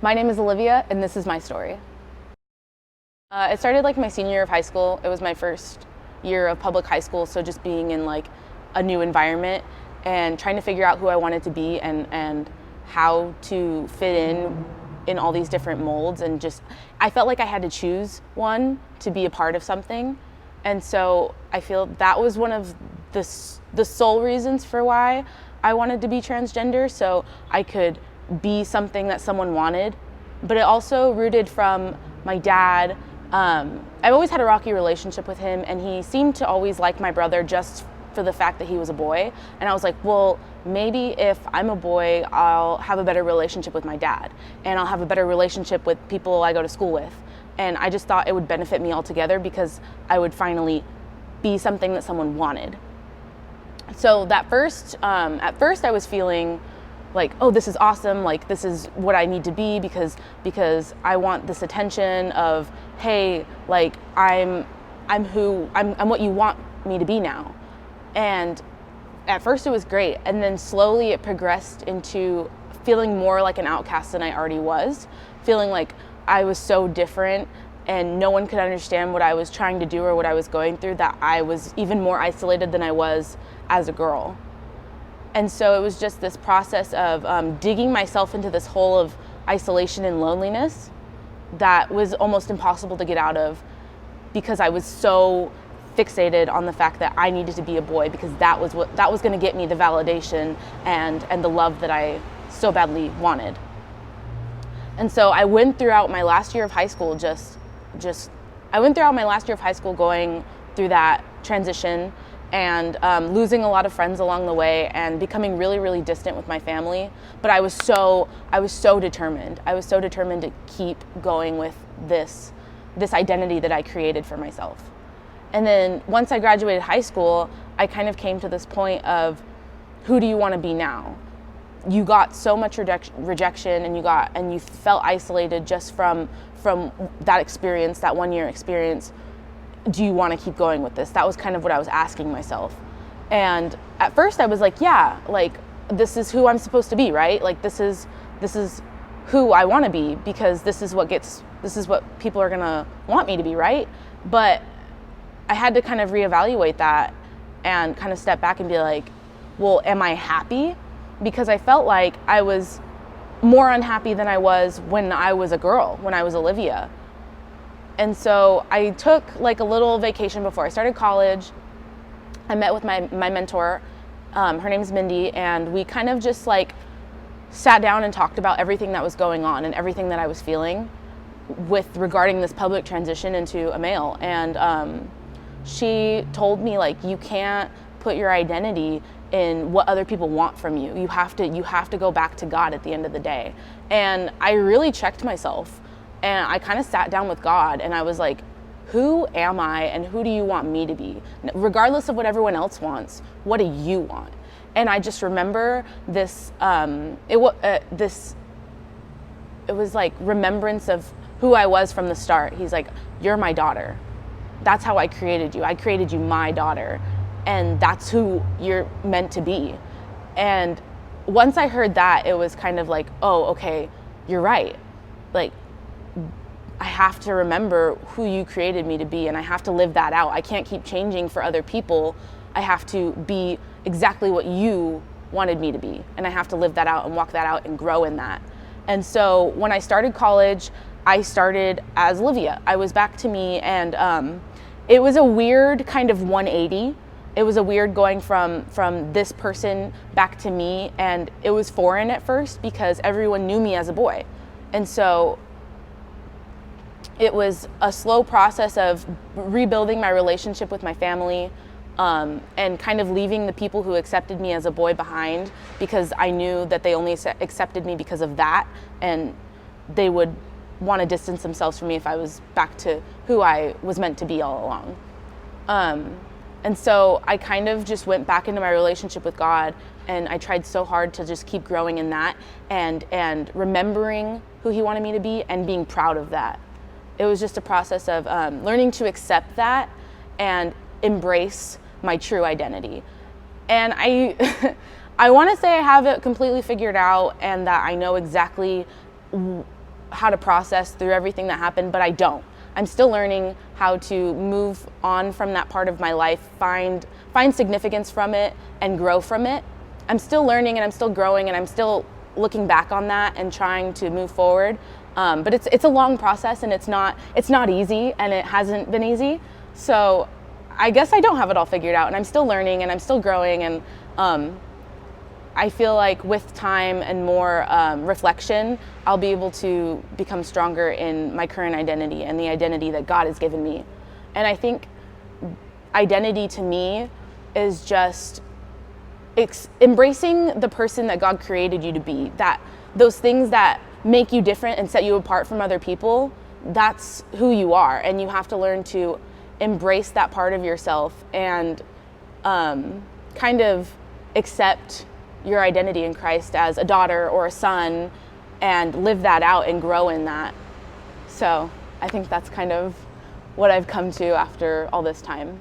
My name is Olivia, and this is my story. It started like my senior year of high school. It was my first year of public high school, so just being in like a new environment and trying to figure out who I wanted to be and how to fit in all these different molds, and just I felt like I had to choose one to be a part of something. And so I feel that was one of the sole reasons for why I wanted to be transgender, so I could be something that someone wanted. But it also rooted from my dad. I've always had a rocky relationship with him, and he seemed to always like my brother just for the fact that he was a boy. And I was like, well, maybe if I'm a boy, I'll have a better relationship with my dad, and I'll have a better relationship with people I go to school with. And I just thought it would benefit me altogether because I would finally be something that someone wanted. So at first I was feeling like, oh, this is awesome, like this is what I need to be because I want this attention of, hey, like I'm what you want me to be now. And at first it was great, and then slowly it progressed into feeling more like an outcast than I already was, feeling like I was so different and no one could understand what I was trying to do or what I was going through, that I was even more isolated than I was as a girl. And so it was just this process of digging myself into this hole of isolation and loneliness that was almost impossible to get out of, because I was so fixated on the fact that I needed to be a boy, because that was going to get me the validation and the love that I so badly wanted. And so I went throughout my last year of high school going through that transition, and losing a lot of friends along the way, and becoming really, really distant with my family. But I was so determined. I was so determined to keep going with this identity that I created for myself. And then once I graduated high school, I kind of came to this point of, who do you want to be now? You got so much rejection, and you felt isolated just from that experience, that 1 year experience. Do you want to keep going with this? That was kind of what I was asking myself. And at first I was like, yeah, like this is who I'm supposed to be, right? Like this is who I want to be, because this is what people are gonna want me to be, right? But I had to kind of reevaluate that and kind of step back and be like, well, am I happy? Because I felt like I was more unhappy than I was when I was a girl, when I was Olivia. And so I took like a little vacation before I started college. I met with my mentor, her name's Mindy, and we kind of just like sat down and talked about everything that was going on and everything that I was feeling regarding this public transition into a male. And she told me, like, you can't put your identity in what other people want from you. You have to go back to God at the end of the day. And I really checked myself. And I kind of sat down with God, and I was like, who am I, and who do you want me to be? Regardless of what everyone else wants, what do you want? And I just remember this, it was like remembrance of who I was from the start. He's like, you're my daughter. That's how I created you. I created you my daughter, and that's who you're meant to be. And once I heard that, it was kind of like, oh, okay, you're right. Like, I have to remember who you created me to be, and I have to live that out. I can't keep changing for other people. I have to be exactly what you wanted me to be, and I have to live that out and walk that out and grow in that. And so when I started college, I started as Olivia. I was back to me, and it was a weird kind of 180. It was a weird going from this person back to me, and it was foreign at first because everyone knew me as a boy. And so it was a slow process of rebuilding my relationship with my family, and kind of leaving the people who accepted me as a boy behind, because I knew that they only accepted me because of that, and they would want to distance themselves from me if I was back to who I was meant to be all along. And so I kind of just went back into my relationship with God, and I tried so hard to just keep growing in that and remembering who He wanted me to be and being proud of that. It was just a process of learning to accept that and embrace my true identity. And I want to say I have it completely figured out, and that I know exactly how to process through everything that happened, but I don't. I'm still learning how to move on from that part of my life, find significance from it, and grow from it. I'm still learning and I'm still growing and I'm still looking back on that and trying to move forward. But it's a long process and it's not easy, and it hasn't been easy. So I guess I don't have it all figured out, and I'm still learning and I'm still growing, and I feel like with time and more reflection, I'll be able to become stronger in my current identity and the identity that God has given me. And I think identity to me is just embracing the person that God created you to be. That those things that make you different and set you apart from other people, that's who you are. And you have to learn to embrace that part of yourself and kind of accept your identity in Christ as a daughter or a son and live that out and grow in that. So I think that's kind of what I've come to after all this time.